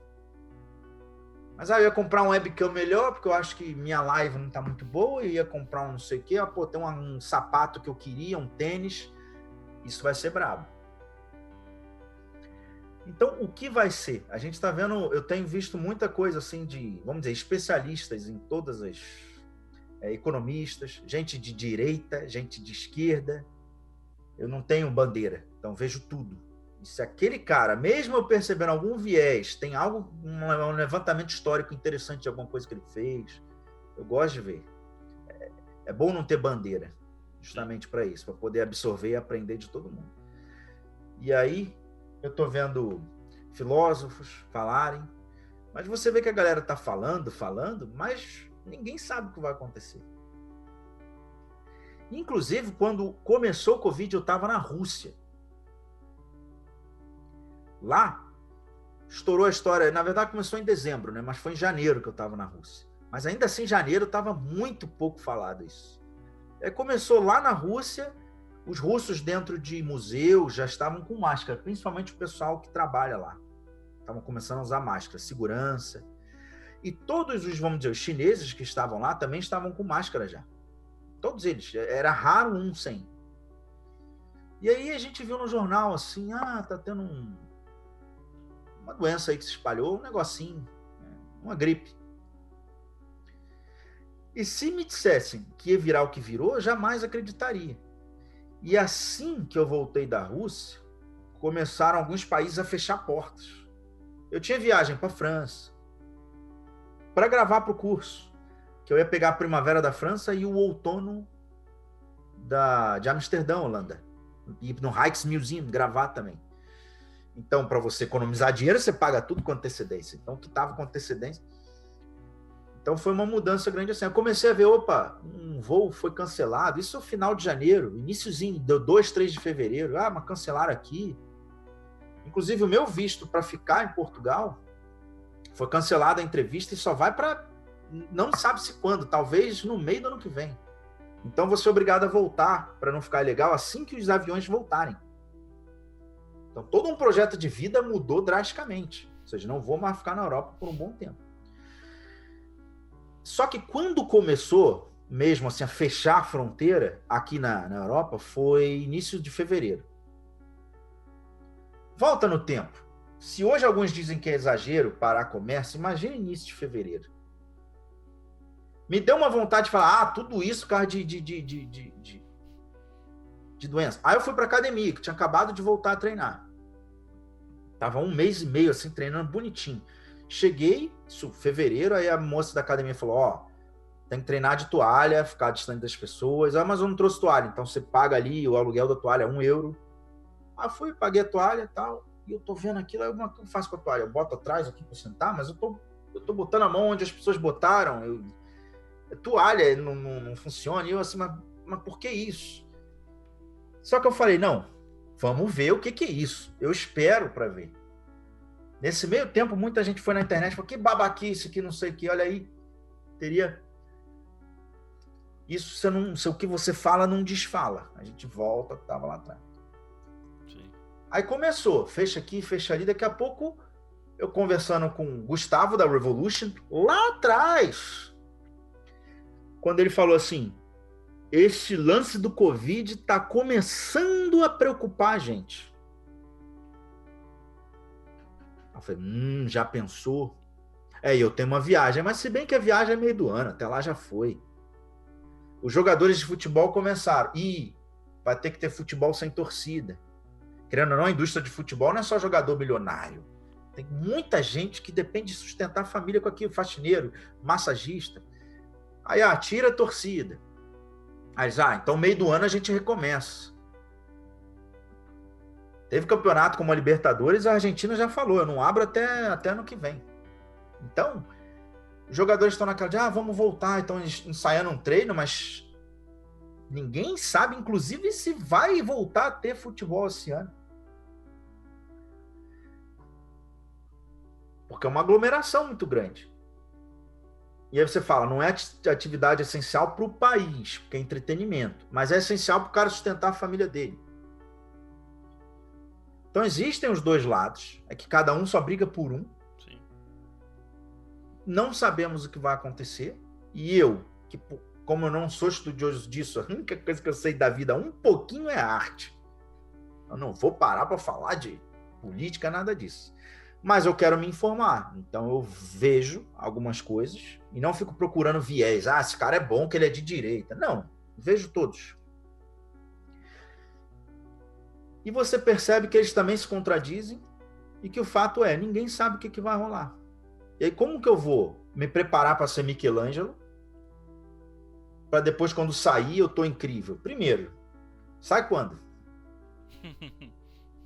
Mas eu ia comprar um webcam melhor, porque eu acho que minha live não está muito boa, e ia comprar um não sei o quê, tem um sapato que eu queria, um tênis. Isso vai ser brabo. Então, o que vai ser? A gente está vendo, eu tenho visto muita coisa assim de, vamos dizer, especialistas em todas as economistas, gente de direita, gente de esquerda. Eu não tenho bandeira, então vejo tudo. E se aquele cara, mesmo eu percebendo algum viés, tem algo, um levantamento histórico interessante de alguma coisa que ele fez, eu gosto de ver. É bom não ter bandeira, justamente para isso, para poder absorver e aprender de todo mundo. E aí, eu estou vendo filósofos falarem, mas você vê que a galera está falando, mas ninguém sabe o que vai acontecer. Inclusive, quando começou o Covid, eu estava na Rússia. Lá, estourou a história, na verdade começou em dezembro, né? Mas foi em janeiro que eu estava na Rússia. Mas ainda assim, em janeiro, estava muito pouco falado isso. Começou lá na Rússia, os russos dentro de museus já estavam com máscara, principalmente o pessoal que trabalha lá. Estavam começando a usar máscara, segurança. E todos os, vamos dizer, os chineses que estavam lá também estavam com máscara já. Todos eles. Era raro um sem. E aí a gente viu no jornal assim, tá tendo uma doença aí que se espalhou, um negocinho, uma gripe. E se me dissessem que ia virar o que virou, eu jamais acreditaria. E assim que eu voltei da Rússia, começaram alguns países a fechar portas. Eu tinha viagem para a França, para gravar para o curso, que eu ia pegar a primavera da França e o outono de Amsterdã, Holanda. E no Rijksmuseum gravar também. Então, para você economizar dinheiro, você paga tudo com antecedência. Então, o que estava com antecedência. Então, foi uma mudança grande assim. Eu comecei a ver, um voo foi cancelado. Isso no final de janeiro, iniciozinho, deu 2, 3 de fevereiro. Mas cancelaram aqui. Inclusive, o meu visto para ficar em Portugal foi cancelada a entrevista e só vai para não sabe-se quando, talvez no meio do ano que vem. Então, você é obrigado a voltar para não ficar ilegal assim que os aviões voltarem. Então, todo um projeto de vida mudou drasticamente. Ou seja, não vou mais ficar na Europa por um bom tempo. Só que quando começou, mesmo assim, a fechar a fronteira aqui na Europa, foi início de fevereiro. Volta no tempo. Se hoje alguns dizem que é exagero parar comércio, imagine início de fevereiro. Me deu uma vontade de falar, tudo isso por causa de doença. Aí eu fui para academia, que tinha acabado de voltar a treinar. Tava 1 mês e meio assim, treinando bonitinho. Cheguei, isso, fevereiro, aí a moça da academia falou, tem que treinar de toalha, ficar distante das pessoas. Mas eu não trouxe toalha, então você paga ali o aluguel da toalha, €1. Aí fui, paguei a toalha e tal, e eu tô vendo aquilo, aí o que eu faço com a toalha? Eu boto atrás aqui para sentar, mas eu tô botando a mão onde as pessoas botaram, toalha não funciona, e eu assim, mas por que isso? Só que eu falei, não, vamos ver o que é isso, eu espero para ver. Nesse meio tempo, muita gente foi na internet e falou, que babaquice, que não sei o que, olha aí, teria... Isso, se o que você fala não desfala. A gente volta, tava lá atrás. Sim. Aí começou, fecha aqui, fecha ali, daqui a pouco, eu conversando com o Gustavo da Revolution, lá atrás, quando ele falou assim, esse lance do Covid está começando a preocupar a gente. Eu falei, já pensou? Eu tenho uma viagem, mas se bem que a viagem é meio do ano, até lá já foi. os jogadores de futebol começaram. Vai ter que ter futebol sem torcida. Querendo ou não, a indústria de futebol não é só jogador milionário. Tem muita gente que depende de sustentar a família com aquilo, faxineiro, massagista. Aí, tira a torcida. Aí, então meio do ano a gente recomeça. Teve campeonato como a Libertadores, a Argentina já falou, eu não abro até ano que vem. Então, os jogadores estão naquela de, vamos voltar, estão ensaiando um treino, mas ninguém sabe, inclusive, se vai voltar a ter futebol esse ano. Porque é uma aglomeração muito grande. E aí você fala, não é atividade essencial para o país, porque é entretenimento, mas é essencial para o cara sustentar a família dele. Então existem os dois lados, é que cada um só briga por um. Sim. Não sabemos o que vai acontecer, e eu, que como eu não sou estudioso disso, a única coisa que eu sei da vida um pouquinho é arte. Eu não vou parar para falar de política, nada disso. Mas eu quero me informar, então eu vejo algumas coisas e não fico procurando viés. Esse cara é bom, que ele é de direita. Não, vejo todos. E você percebe que eles também se contradizem e que o fato é, ninguém sabe o que vai rolar. E aí como que eu vou me preparar para ser Michelangelo? Para depois, quando sair, eu tô incrível. Primeiro, sai quando?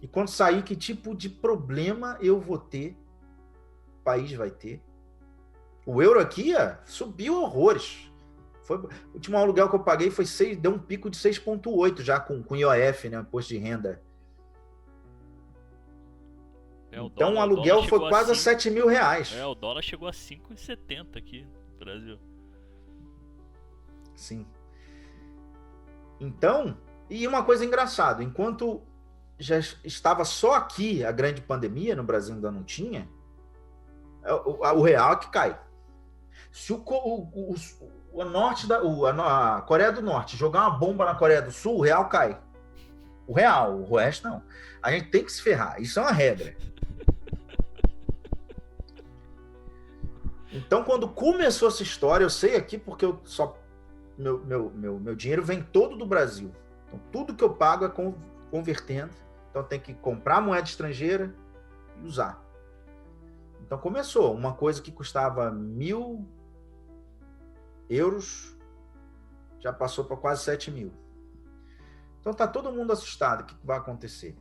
E quando sair, que tipo de problema eu vou ter? O país vai ter? O euro aqui subiu horrores. O último aluguel que eu paguei deu um pico de 6,8 já com IOF, né? Imposto de renda. Então o aluguel foi quase a 7 mil reais. O dólar chegou a 5,70 aqui no Brasil. Sim. Então, e uma coisa engraçada, enquanto já estava só aqui a grande pandemia, no Brasil ainda não tinha, o real é que cai. Se a Coreia do Norte jogar uma bomba na Coreia do Sul, o real cai. O real, o resto não. A gente tem que se ferrar, isso é uma regra. Então, quando começou essa história, eu sei aqui porque meu dinheiro vem todo do Brasil. Então, tudo que eu pago é convertendo. Então, tem que comprar moeda estrangeira e usar. Então, começou. Uma coisa que custava 1.000 euros, já passou para quase 7 mil. Então, tá todo mundo assustado. O que vai acontecer?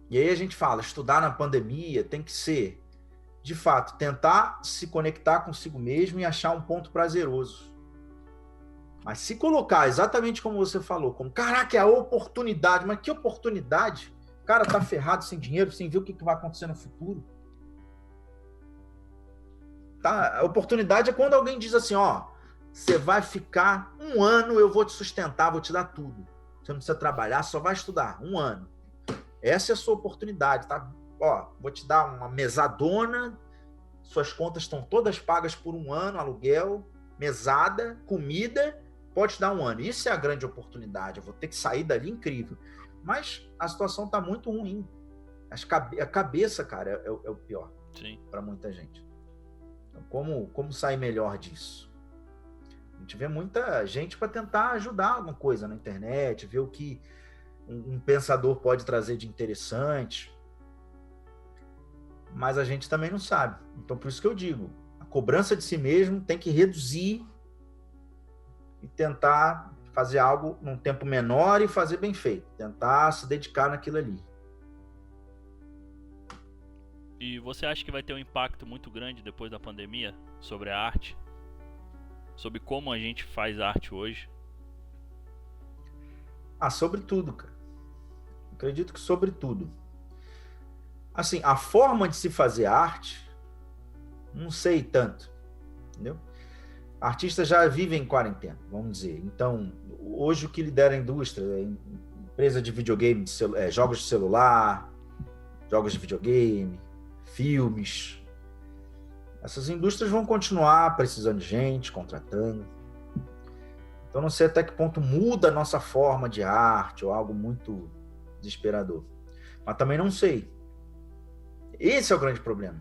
E aí a gente fala, estudar na pandemia tem que ser, de fato, tentar se conectar consigo mesmo e achar um ponto prazeroso. Mas se colocar exatamente como você falou, como, caraca, é a oportunidade, mas que oportunidade? O cara tá ferrado, sem dinheiro, sem ver o que vai acontecer no futuro. Tá? A oportunidade é quando alguém diz assim, você vai ficar 1 ano, eu vou te sustentar, vou te dar tudo. Você não precisa trabalhar, só vai estudar, 1 ano. Essa é a sua oportunidade, tá? Vou te dar uma mesadona, suas contas estão todas pagas por 1 ano, aluguel, mesada, comida, pode te dar 1 ano. Isso é a grande oportunidade, eu vou ter que sair dali incrível. Mas a situação está muito ruim. A cabeça, cara, é o pior para muita gente. Então, como sair melhor disso? A gente vê muita gente para tentar ajudar alguma coisa na internet, ver o que um pensador pode trazer de interessante. Mas a gente também não sabe. Então, por isso que eu digo, a cobrança de si mesmo tem que reduzir e tentar fazer algo num tempo menor e fazer bem feito. Tentar se dedicar naquilo ali. E você acha que vai ter um impacto muito grande depois da pandemia sobre a arte? Sobre como a gente faz arte hoje? Sobre tudo, cara. Acredito que sobre tudo. Assim, a forma de se fazer arte, não sei tanto, entendeu? Artistas já vivem em quarentena, vamos dizer. Então, hoje o que lidera a indústria é empresa de videogame, jogos de celular, jogos de videogame, filmes. Essas indústrias vão continuar precisando de gente, contratando. Então, não sei até que ponto muda a nossa forma de arte ou algo muito desesperador. Mas também não sei. Esse é o grande problema.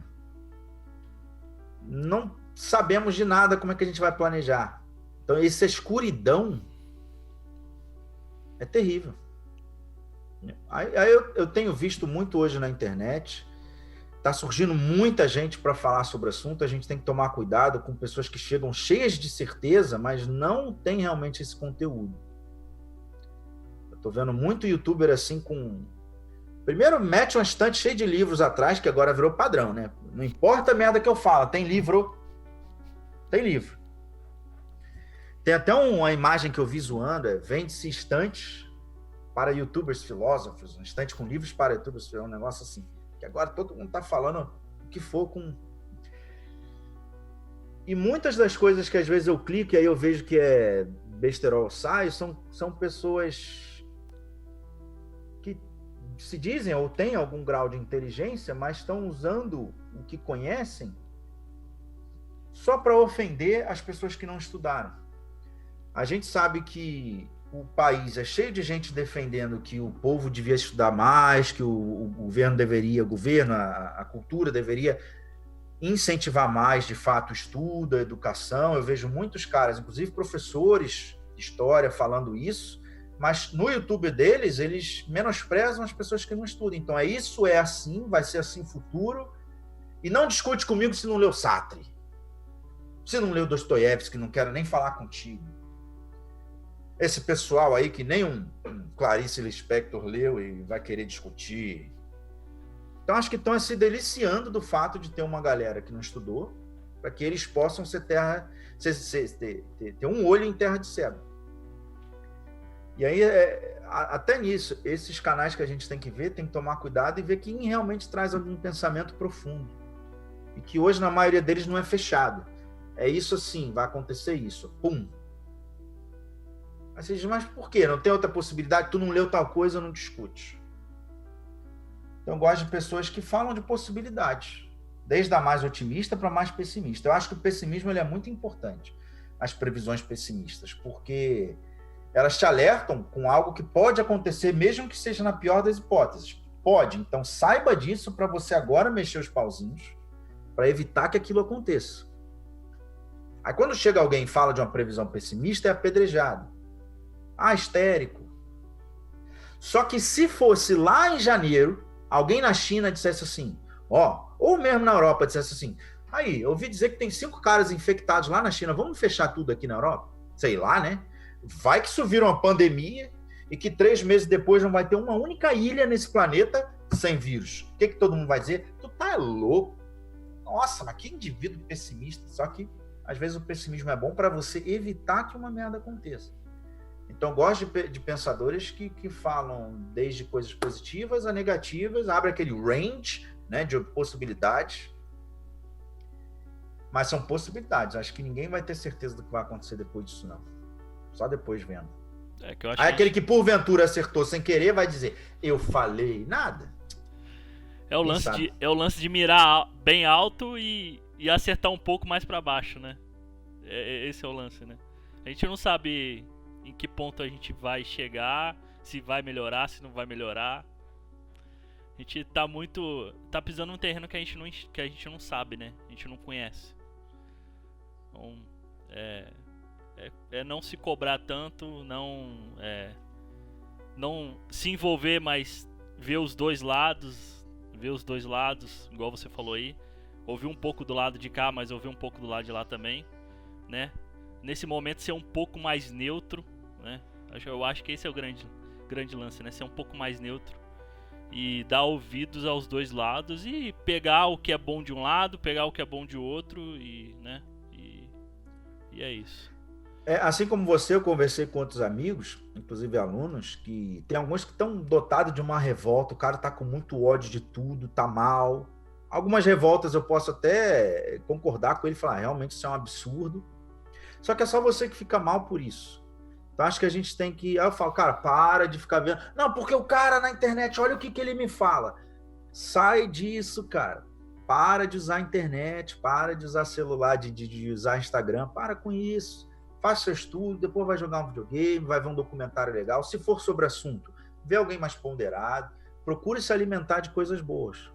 Não sabemos de nada como é que a gente vai planejar. Então, essa escuridão é terrível. Aí eu tenho visto muito hoje na internet, está surgindo muita gente para falar sobre o assunto, a gente tem que tomar cuidado com pessoas que chegam cheias de certeza, mas não tem realmente esse conteúdo. Eu estou vendo muito youtuber assim com... Primeiro mete uma estante cheia de livros atrás, que agora virou padrão, né? Não importa a merda que eu falo, tem livro. Tem livro. Tem até uma imagem que eu vi zoando, vende-se estantes para youtubers filósofos, um estante com livros para youtubers, é um negócio assim. Que agora todo mundo tá falando o que for com... E muitas das coisas que às vezes eu clico e aí eu vejo que é besterol sai, são pessoas que se dizem ou têm algum grau de inteligência, mas estão usando o que conhecem só para ofender as pessoas que não estudaram. A gente sabe que o país é cheio de gente defendendo que o povo devia estudar mais, que o governo deveria, a cultura deveria incentivar mais, de fato, o estudo, a educação. Eu vejo muitos caras, inclusive professores de história, falando isso, mas no YouTube deles, eles menosprezam as pessoas que não estudam. Então, isso é assim, vai ser assim no futuro, e não discute comigo se não leu Sartre, se não leu Dostoiévski, não quero nem falar contigo. Esse pessoal aí que nem um Clarice Lispector leu e vai querer discutir. Então, acho que estão se deliciando do fato de ter uma galera que não estudou, para que eles possam ter um olho em terra de cego. E aí, até nisso, esses canais que a gente tem que ver, tem que tomar cuidado e ver quem realmente traz algum pensamento profundo. E que hoje, na maioria deles, não é fechado. É isso assim, vai acontecer isso. Pum! Mas por quê? Não tem outra possibilidade? Tu não leu tal coisa, não discute. Então, eu gosto de pessoas que falam de possibilidades, desde a mais otimista para a mais pessimista. Eu acho que o pessimismo ele é muito importante, as previsões pessimistas, porque elas te alertam com algo que pode acontecer, mesmo que seja na pior das hipóteses. Pode. Então, saiba disso para você agora mexer os pauzinhos para evitar que aquilo aconteça. Aí, quando chega alguém e fala de uma previsão pessimista, é apedrejado. Histérico. Só que se fosse lá em janeiro, alguém na China dissesse assim, ou mesmo na Europa dissesse assim, aí, eu ouvi dizer que tem 5 caras infectados lá na China, vamos fechar tudo aqui na Europa? Sei lá, né? Vai que isso vira uma pandemia e que 3 meses depois não vai ter uma única ilha nesse planeta sem vírus. O que todo mundo vai dizer? Tu tá louco. Nossa, mas que indivíduo pessimista. Só que, às vezes, o pessimismo é bom para você evitar que uma merda aconteça. Então, eu gosto de pensadores que falam desde coisas positivas a negativas, abre aquele range, né, de possibilidades, mas são possibilidades. Acho que ninguém vai ter certeza do que vai acontecer depois disso, não. Só depois vendo. Aí aquele que porventura acertou sem querer vai dizer, eu falei nada. É o lance de mirar bem alto e acertar um pouco mais para baixo, né? Esse é o lance, né? A gente não sabe em que ponto a gente vai chegar, se vai melhorar, se não vai melhorar. A gente tá pisando num terreno que a gente não sabe, né? A gente não conhece. Então, não se cobrar tanto, não se envolver, mas ver os dois lados, igual você falou aí. Ouvir um pouco do lado de cá, mas ouvir um pouco do lado de lá também, né? Nesse momento ser um pouco mais neutro, né? Eu acho que esse é o grande lance, né? Ser um pouco mais neutro e dar ouvidos aos dois lados e pegar o que é bom de um lado, pegar o que é bom de outro né? E é isso. Assim como você, eu conversei com outros amigos, inclusive alunos, que tem alguns que estão dotados de uma revolta, o cara tá com muito ódio de tudo, tá mal. Algumas revoltas eu posso até concordar com ele e falar, realmente isso é um absurdo. Só que é só você que fica mal por isso. Então acho que a gente tem que... Aí eu falo, cara, para de ficar vendo. Não, porque o cara na internet, olha o que ele me fala. Sai disso, cara. Para de usar a internet, para de usar celular, de usar Instagram. Para com isso. Faça seu estudo, depois vai jogar um videogame, vai ver um documentário legal. Se for sobre assunto, vê alguém mais ponderado. Procure se alimentar de coisas boas.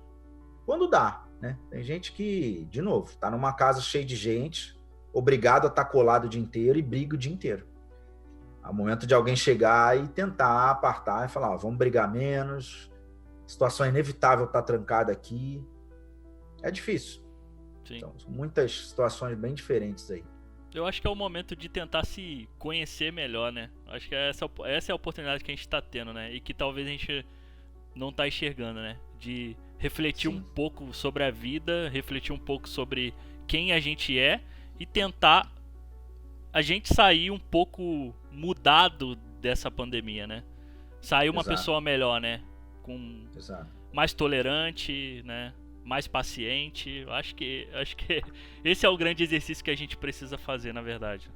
Quando dá, né? Tem gente que, de novo, tá numa casa cheia de gente, obrigado a estar colado o dia inteiro e briga o dia inteiro. É o momento de alguém chegar e tentar apartar e falar, vamos brigar menos, a situação é inevitável estar trancada aqui. É difícil. Sim. Então, são muitas situações bem diferentes aí. Eu acho que é o momento de tentar se conhecer melhor, né? Acho que essa é a oportunidade que a gente tá tendo, né? E que talvez a gente não tá enxergando, né? De refletir um pouco sobre a vida, refletir um pouco sobre quem a gente é e tentar a gente sair um pouco mudado dessa pandemia, né? Sair uma pessoa melhor, né? Mais tolerante, né? Mais paciente. Acho que esse é o grande exercício que a gente precisa fazer, na verdade.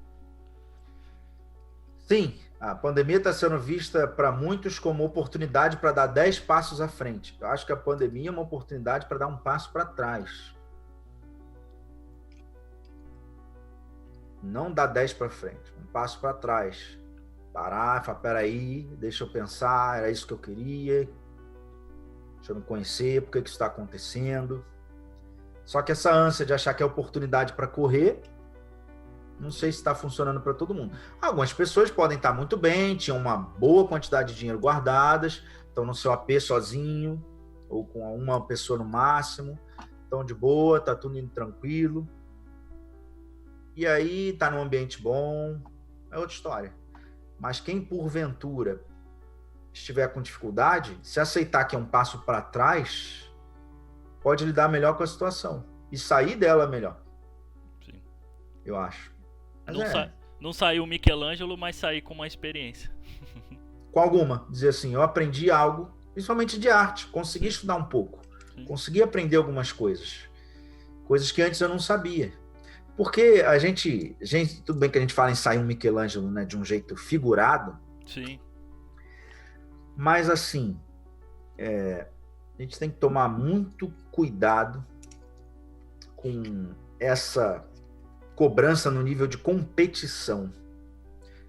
Sim, a pandemia está sendo vista para muitos como oportunidade para dar 10 passos à frente. Eu acho que a pandemia é uma oportunidade para dar um passo para trás. Não dar 10 para frente, um passo para trás. Parar e falar, peraí, deixa eu pensar, era isso que eu queria. Deixa eu me conhecer, por que isso está acontecendo. Só que essa ânsia de achar que é oportunidade para correr, não sei se está funcionando para todo mundo. Algumas pessoas podem estar muito bem, tinham uma boa quantidade de dinheiro guardadas, estão no seu AP sozinho, ou com uma pessoa no máximo, estão de boa, está tudo indo tranquilo. E aí está num ambiente bom, é outra história. Mas quem porventura estiver com dificuldade, se aceitar que é um passo para trás, pode lidar melhor com a situação e sair dela melhor. Sim. Eu acho. Não saiu Michelangelo, mas sair com uma experiência. Com alguma. Dizer assim, eu aprendi algo, principalmente de arte, consegui estudar um pouco, consegui aprender algumas coisas que antes eu não sabia. Porque a gente, tudo bem que a gente fala em sair um Michelangelo, né, de um jeito figurado. Sim. Mas assim, a gente tem que tomar muito cuidado com essa cobrança no nível de competição.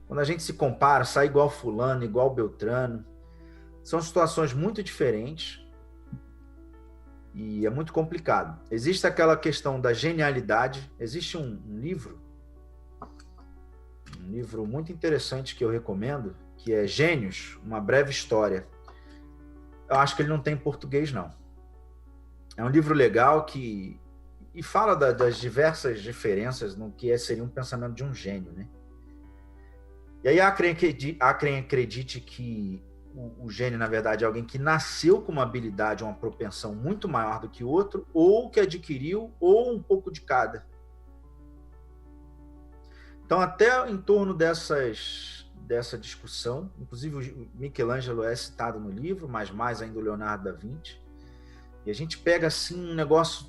Quando a gente se compara, sai igual fulano, igual Beltrano, são situações muito diferentes e é muito complicado. Existe aquela questão da genialidade. Existe um livro muito interessante que eu recomendo, que é Gênios, uma breve história. Eu acho que ele não tem em português, não. É um livro legal e fala das diversas diferenças no que seria um pensamento de um gênio, né? E aí há quem acredite que o gênio, na verdade, é alguém que nasceu com uma habilidade, uma propensão muito maior do que o outro, ou que adquiriu, ou um pouco de cada. Então, até em torno dessa discussão, inclusive o Michelangelo é citado no livro, mas mais ainda o Leonardo da Vinci, e a gente pega assim um negócio,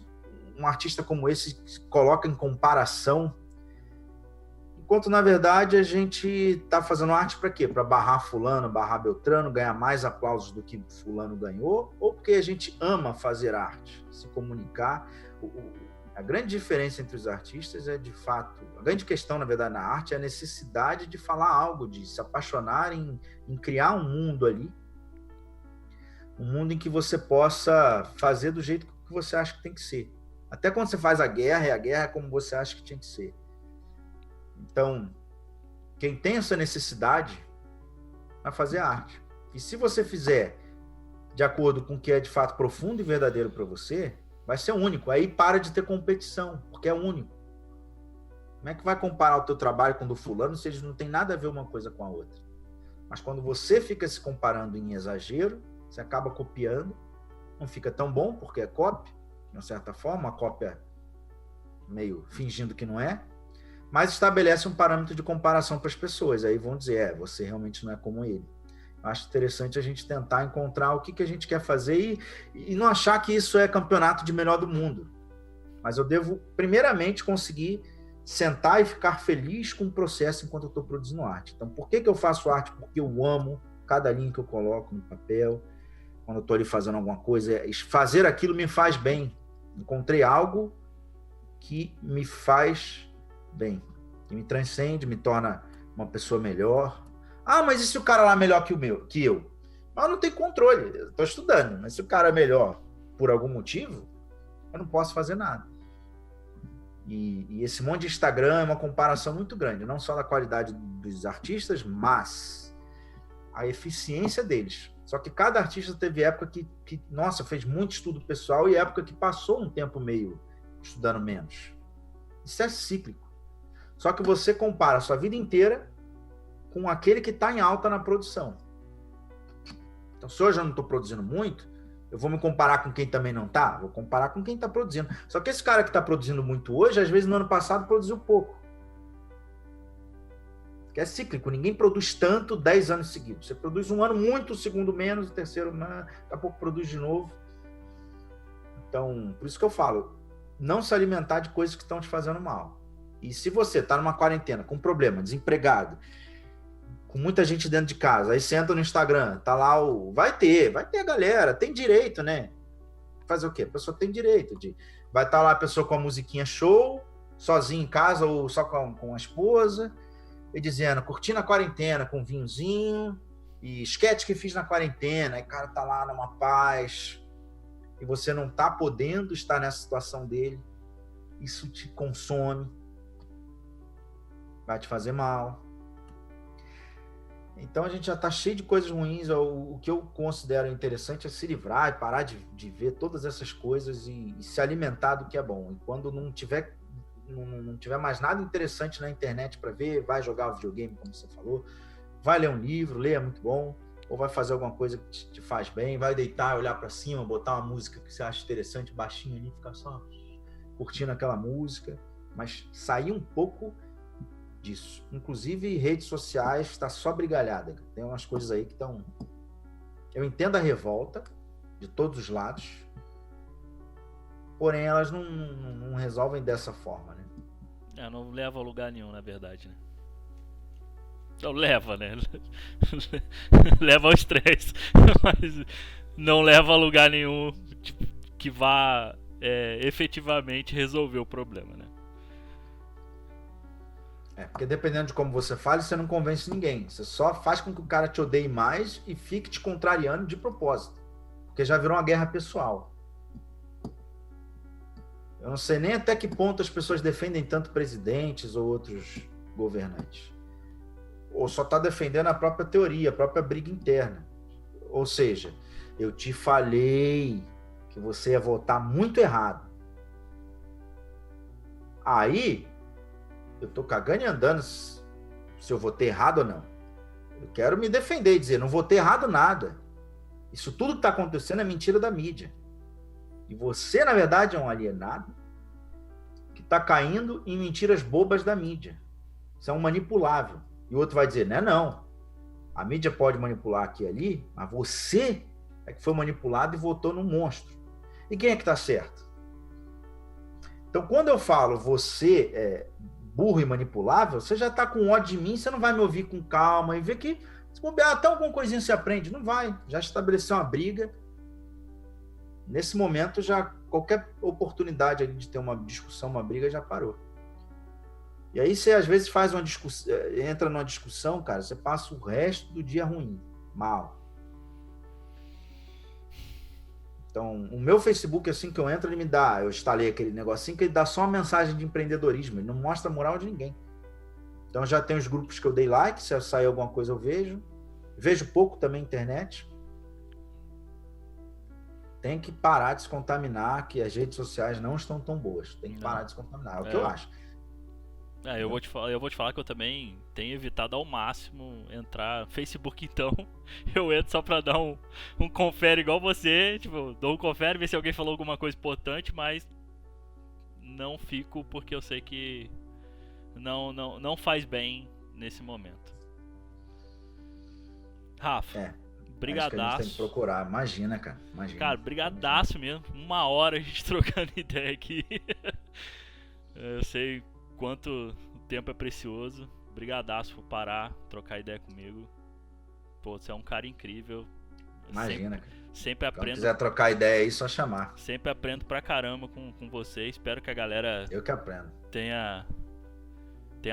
um artista como esse se coloca em comparação, enquanto na verdade a gente está fazendo arte para quê? Para barrar fulano, barrar Beltrano, ganhar mais aplausos do que fulano ganhou, ou porque a gente ama fazer arte, se comunicar. A grande diferença entre os artistas é, de fato, a grande questão, na verdade, na arte é a necessidade de falar algo, de se apaixonar em criar um mundo ali, um mundo em que você possa fazer do jeito que você acha que tem que ser. Até quando você faz a guerra é como você acha que tinha que ser. Então, quem tem essa necessidade vai fazer arte. E se você fizer de acordo com o que é de fato profundo e verdadeiro para você, vai ser único. Aí para de ter competição, porque é único. Como é que vai comparar o teu trabalho com o do fulano se eles não tem nada a ver uma coisa com a outra? Mas quando você fica se comparando em exagero, você acaba copiando, não fica tão bom, porque é cópia, de uma certa forma, uma cópia meio fingindo que não é, mas estabelece um parâmetro de comparação para as pessoas. Aí vão dizer, você realmente não é como ele. Eu acho interessante a gente tentar encontrar o que a gente quer fazer e não achar que isso é campeonato de melhor do mundo. Mas eu devo, primeiramente, conseguir sentar e ficar feliz com o processo enquanto eu estou produzindo arte. Então, por que eu faço arte? Porque eu amo cada linha que eu coloco no papel, quando eu estou ali fazendo alguma coisa. Fazer aquilo me faz bem. Encontrei algo que me faz bem, que me transcende, me torna uma pessoa melhor. Ah, mas e se o cara lá é melhor que eu? Eu não tenho controle, eu estou estudando, mas se o cara é melhor por algum motivo, eu não posso fazer nada. E esse monte de Instagram é uma comparação muito grande, não só da qualidade dos artistas, mas a eficiência deles. Só que cada artista teve época que nossa, fez muito estudo pessoal e época que passou um tempo meio estudando menos. Isso é cíclico. Só que você compara a sua vida inteira com aquele que está em alta na produção. Então, se hoje eu não estou produzindo muito, eu vou me comparar com quem também não está? Vou comparar com quem está produzindo. Só que esse cara que está produzindo muito hoje, às vezes no ano passado produziu pouco. Que é cíclico, ninguém produz tanto 10 anos seguidos. Você produz um ano muito, o segundo menos, o terceiro, daqui a pouco produz de novo. Então, por isso que eu falo, não se alimentar de coisas que estão te fazendo mal. E se você está numa quarentena, com problema, desempregado, com muita gente dentro de casa, aí você entra no Instagram, tá lá o... Vai ter a galera, tem direito, né? Fazer o quê? A pessoa tem direito de... Vai estar lá a pessoa com a musiquinha show, sozinha em casa ou só com a esposa, e dizendo, curtindo a quarentena com vinhozinho, e esquete que fiz na quarentena, e o cara tá lá numa paz, e você não tá podendo estar nessa situação dele, isso te consome, vai te fazer mal. Então a gente já tá cheio de coisas ruins. O que eu considero interessante é se livrar e parar de ver todas essas coisas e se alimentar do que é bom. E quando não tiver mais nada interessante na internet para ver, vai jogar o videogame, como você falou, vai ler um livro, ler é muito bom, ou vai fazer alguma coisa que te faz bem, vai deitar, olhar para cima, botar uma música que você acha interessante, baixinho ali, ficar só curtindo aquela música, mas sair um pouco disso. Inclusive, redes sociais está só brigalhada. Tem umas coisas aí que estão... Eu entendo a revolta de todos os lados, porém elas não resolvem dessa forma, né? Não leva a lugar nenhum, na verdade, né? Não leva, né? Leva ao estresse, mas não leva a lugar nenhum que vá efetivamente resolver o problema, né? Porque dependendo de como você fala, você não convence ninguém. Você só faz com que o cara te odeie mais e fique te contrariando de propósito. Porque já virou uma guerra pessoal. Eu não sei nem até que ponto as pessoas defendem tanto presidentes ou outros governantes. Ou só está defendendo a própria teoria, a própria briga interna. Ou seja, eu te falei que você ia votar muito errado. Aí, eu tô cagando e andando se eu votei errado ou não. Eu quero me defender e dizer, não votei errado nada. Isso tudo que está acontecendo é mentira da mídia. E você, na verdade, é um alienado que está caindo em mentiras bobas da mídia. Isso é um manipulável. E o outro vai dizer, não. A mídia pode manipular aqui e ali, mas você é que foi manipulado e votou num monstro. E quem é que está certo? Então, quando eu falo você é burro e manipulável, você já está com ódio de mim, você não vai me ouvir com calma e ver que, se bobear, até alguma coisinha você aprende. Não vai. Já estabeleceu uma briga. Nesse momento, já qualquer oportunidade ali de ter uma discussão, uma briga, já parou. E aí você, às vezes, faz uma discussão, entra numa discussão, cara, você passa o resto do dia ruim, mal. Então, o meu Facebook, assim que eu entro, ele me dá, eu instalei aquele negocinho que ele dá só uma mensagem de empreendedorismo, ele não mostra a moral de ninguém. Então, já tem os grupos que eu dei like, se sair alguma coisa eu vejo. Vejo pouco também na internet. Tem que parar de se contaminar, que as redes sociais não estão tão boas. Tem que parar de se contaminar, é o que eu acho. Eu vou te falar que eu também tenho evitado ao máximo entrar. Facebook, então, eu entro só pra dar um confere igual você. Tipo, dou um confere, ver se alguém falou alguma coisa importante, mas não fico porque eu sei que não faz bem nesse momento. Rafa, brigadaço. A gente tem que procurar, imagina, cara. Imagina. Cara, brigadaço mesmo. 1 hora a gente trocando ideia aqui. Eu sei quanto o tempo é precioso. Brigadaço por parar, trocar ideia comigo. Pô, você é um cara incrível. Imagina, cara. Sempre aprendo. Se quiser trocar ideia aí, só chamar. Sempre aprendo pra caramba com você. Espero que a galera... Eu que aprendo. Tenha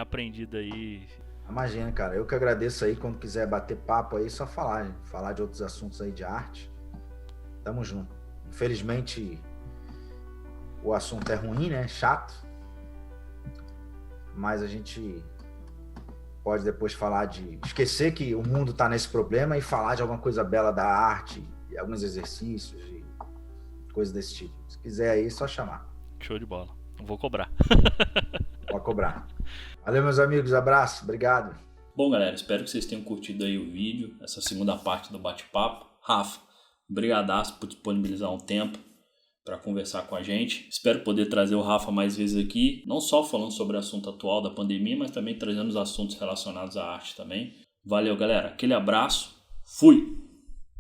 aprendido aí. Imagina, cara. Eu que agradeço aí. Quando quiser bater papo aí, só falar, hein? Falar de outros assuntos aí de arte. Tamo junto. Infelizmente, o assunto é ruim, né? Chato. mas a gente pode depois falar de esquecer que o mundo está nesse problema e falar de alguma coisa bela da arte, alguns exercícios e coisas desse tipo. Se quiser aí, é só chamar. Show de bola. Não vou cobrar. Pode cobrar. Valeu, meus amigos. Abraço. Obrigado. Bom, galera, espero que vocês tenham curtido aí o vídeo, essa segunda parte do bate-papo. Rafa, brigadaço por disponibilizar um tempo para conversar com a gente. Espero poder trazer o Rafa mais vezes aqui, não só falando sobre o assunto atual da pandemia, mas também trazendo os assuntos relacionados à arte também. Valeu, galera. Aquele abraço. Fui!